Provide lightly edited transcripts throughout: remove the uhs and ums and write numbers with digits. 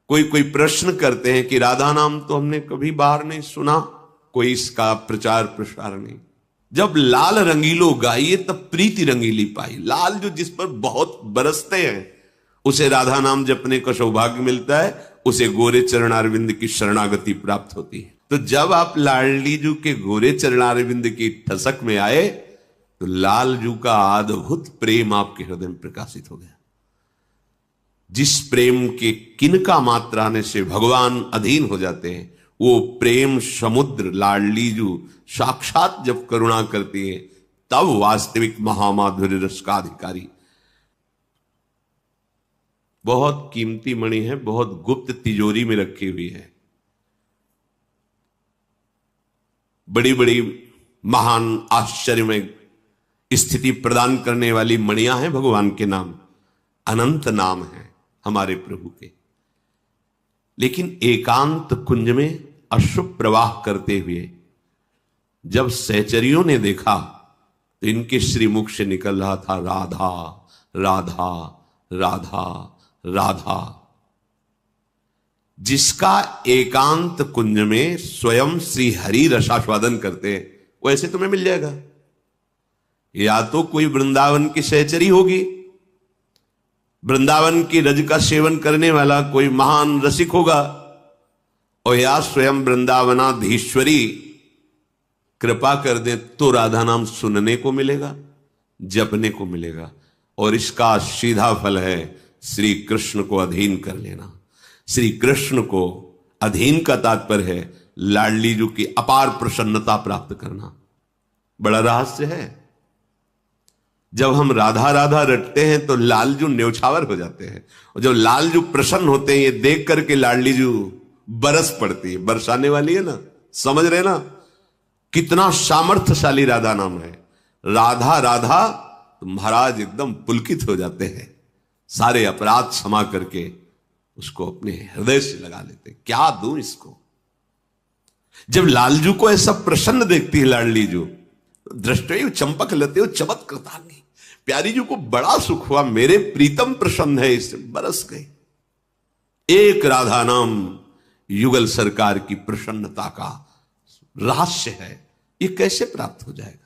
कोई कोई प्रश्न करते हैं कि राधा नाम तो हमने कभी बाहर नहीं सुना, कोई इसका प्रचार प्रसार नहीं। जब लाल रंगीलो गाइए तब प्रीति रंगीली पाई। लाल जो जिस पर बहुत बरसते हैं उसे राधा नाम जपने का सौभाग्य मिलता है, उसे गोरे चरणारविंद की शरणागति प्राप्त होती है। तो जब आप लाडली जू के गोरे चरणारविंद की ठसक में आए तो लाल जू का अद्भुत प्रेम आपके हृदय में प्रकाशित हो गया। जिस प्रेम के किनका मात्रा आने से भगवान अधीन हो जाते हैं, वो प्रेम समुद्र लाडली जू साक्षात जब करुणा करती है तब वास्तविक महामाधुर्य रस का अधिकारी। बहुत कीमती मणि है, बहुत गुप्त तिजोरी में रखी हुई है। बड़ी बड़ी महान आश्चर्यमय स्थिति प्रदान करने वाली मणियां हैं भगवान के नाम, अनंत नाम है हमारे प्रभु के। लेकिन एकांत कुंज में अशुभ प्रवाह करते हुए जब सहचरियों ने देखा तो इनके श्रीमुख से निकल रहा था राधा राधा राधा राधा। जिसका एकांत कुंज में स्वयं श्री हरि रसास्वादन करते हैं वो ऐसे तुम्हें मिल जाएगा। या तो कोई वृंदावन की सहचरी होगी, वृंदावन की रज का सेवन करने वाला कोई महान रसिक होगा, और या स्वयं वृंदावनाधीश्वरी कृपा कर दे तो राधा नाम सुनने को मिलेगा, जपने को मिलेगा। और इसका सीधा फल है श्री कृष्ण को अधीन कर लेना। श्री कृष्ण को अधीन का तात्पर्य है लाडली जू की अपार प्रसन्नता प्राप्त करना। बड़ा रहस्य है। जब हम राधा राधा रटते हैं तो लालजू न्यौछावर हो जाते हैं, और जब लालजू प्रसन्न होते हैं ये देख करके लाडली जू बरस पड़ती है। बरसाने वाली है ना, समझ रहे ना कितना सामर्थ्यशाली राधा नाम है। राधा राधा तो महाराज एकदम पुलकित हो जाते हैं, सारे अपराध क्षमा करके उसको अपने हृदय से लगा लेते। क्या दूं इसको। जब लालजू को ऐसा प्रसन्न देखती है लाडली जू, दृष्टि चंपक लेते हो चमक कृतांगी, प्यारी जी को बड़ा सुख हुआ, मेरे प्रीतम प्रसन्न है, इससे बरस गए। एक राधा नाम युगल सरकार की प्रसन्नता का रहस्य है। ये कैसे प्राप्त हो जाएगा?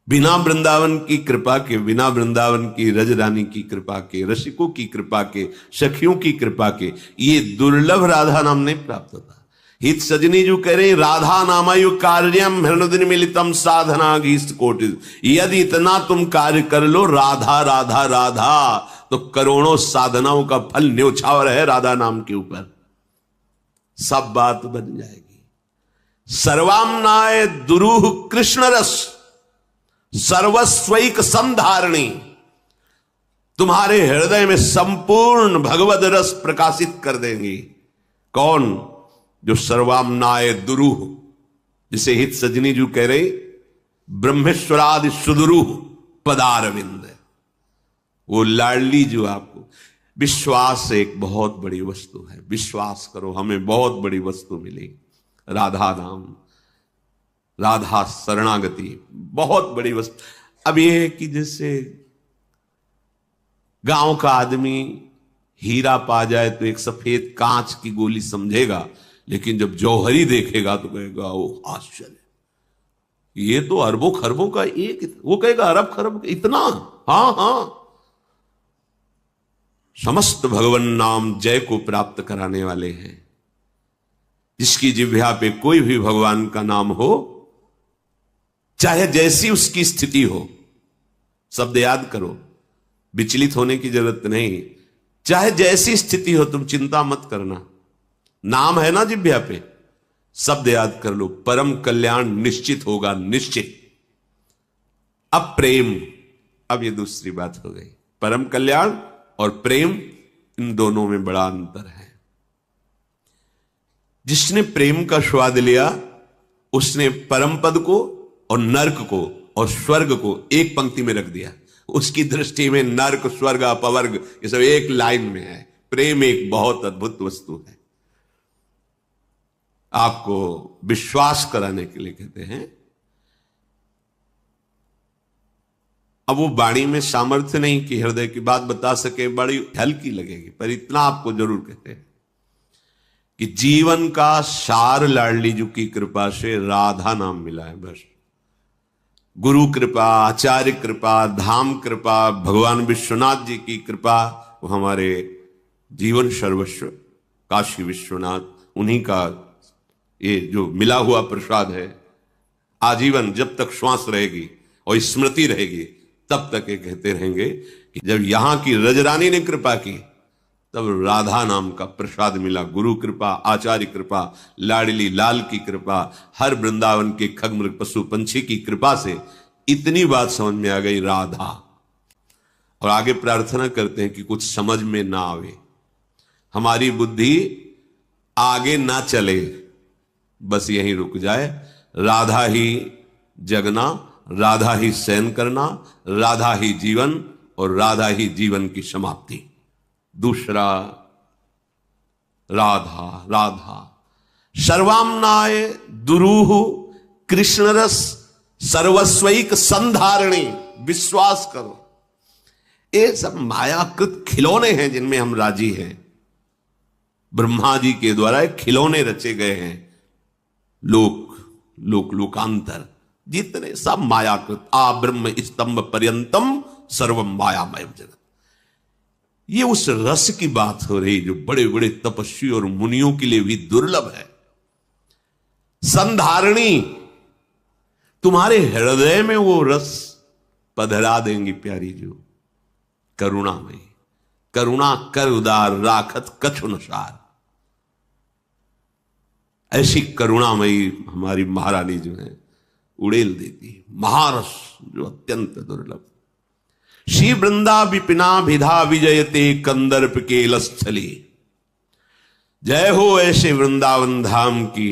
बिना वृंदावन की कृपा के, बिना वृंदावन की रज रानी की कृपा के, रसिकों की कृपा के, सखियों की कृपा के ये दुर्लभ राधा नाम नहीं प्राप्त होता। हित सजनी जो कह रहे राधा नामायु कार्यम हृदय मिलितम साधना घीष्ट कोटि। यदि इतना तुम कार्य कर लो राधा राधा राधा तो करोड़ों साधनाओं का फल न्यौछावर है राधा नाम के ऊपर। सब बात बन जाएगी। सर्वामनाय दुरूह कृष्ण रस सर्वस्वैक संधारणी। तुम्हारे हृदय में संपूर्ण भगवद रस प्रकाशित कर देंगी। कौन? जो सर्वामनाय दुरूह, जिसे हित सजनी जी कह रहे ब्रह्मेश्वरादि सुदुरूह पदारविंद। वो लाडली जो आपको विश्वास एक बहुत बड़ी वस्तु है। विश्वास करो हमें बहुत बड़ी वस्तु मिली। राधा नाम, राधा शरणागति बहुत बड़ी वस्तु। अब यह है कि जैसे गांव का आदमी हीरा पा जाए तो एक सफेद कांच की गोली समझेगा, लेकिन जब जौहरी देखेगा तो कहेगा वो आश्चर्य, ये तो अरबों खरबों का एक, वो कहेगा अरब खरब इतना। हां हां, समस्त भगवान नाम जय को प्राप्त कराने वाले हैं। जिसकी जिह्वा पे कोई भी भगवान का नाम हो, चाहे जैसी उसकी स्थिति हो, शब्द याद करो, विचलित होने की जरूरत नहीं। चाहे जैसी स्थिति हो तुम चिंता मत करना, नाम है ना जिह्वा पे, शब्द याद कर लो, परम कल्याण निश्चित होगा, निश्चित। अब प्रेम, अब ये दूसरी बात हो गई। परम कल्याण और प्रेम, इन दोनों में बड़ा अंतर है। जिसने प्रेम का स्वाद लिया उसने परम पद को और नर्क को और स्वर्ग को एक पंक्ति में रख दिया। उसकी दृष्टि में नर्क, स्वर्ग, अपवर्ग ये सब एक लाइन में है। प्रेम एक बहुत अद्भुत वस्तु है। आपको विश्वास कराने के लिए कहते हैं अब वो वाणी में सामर्थ्य नहीं कि हृदय की बात बता सके, बड़ी हल्की लगेगी, पर इतना आपको जरूर कहते हैं कि जीवन का सार लाडली जी की कृपा से राधा नाम मिला है। बस गुरु कृपा, आचार्य कृपा, धाम कृपा, भगवान विश्वनाथ जी की कृपा, वो हमारे जीवन सर्वस्व काशी विश्वनाथ, उन्हीं का ये जो मिला हुआ प्रसाद है। आजीवन जब तक श्वास रहेगी और स्मृति रहेगी तब तक ये कहते रहेंगे कि जब यहां की रजरानी ने कृपा की तब राधा नाम का प्रसाद मिला। गुरु कृपा, आचार्य कृपा, लाडली लाल की कृपा, हर वृंदावन के खग मृग पशु पंछी की कृपा से इतनी बात समझ में आ गई राधा। और आगे प्रार्थना करते हैं कि कुछ समझ में ना आवे, हमारी बुद्धि आगे ना चले, बस यहीं रुक जाए। राधा ही जगना, राधा ही शयन करना, राधा ही जीवन और राधा ही जीवन की समाप्ति। दूसरा राधा राधा सर्वाम्नाय दुरूह कृष्णरस सर्वस्वैक संधारणी। विश्वास करो, ये सब मायाकृत खिलौने हैं जिनमें हम राजी हैं। ब्रह्मा जी के द्वारा खिलौने रचे गए हैं। लोकांतर जितने सब मायाकृत, आ ब्रह्म स्तंभ पर्यंतम सर्वम मायामय जगत। ये उस रस की बात हो रही जो बड़े बड़े तपस्वी और मुनियों के लिए भी दुर्लभ है। संधारणी, तुम्हारे हृदय में वो रस पधरा देंगी प्यारी जो करुणामयी। करुणा कर उदार राखत कछु न सार। ऐसी करुणामयी हमारी महारानी जो है उड़ेल देती, महारस जो अत्यंत दुर्लभ। श्री वृंदा विपिना विधा विजयते कंदर्प केलस्थली। जय हो ऐसे वृंदावन धाम की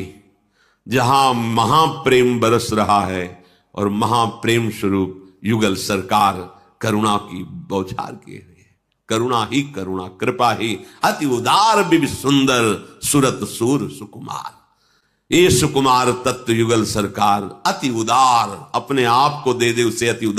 जहां महाप्रेम बरस रहा है और महाप्रेम स्वरूप युगल सरकार करुणा की बौछार किए हुए है। करुणा ही करुणा, कृपा ही अति उदार बिब सुंदर सुरत सूर सुकुमार। ये सुकुमार तत्व युगल सरकार अति उदार, अपने आप को दे दे उसे अति उदार।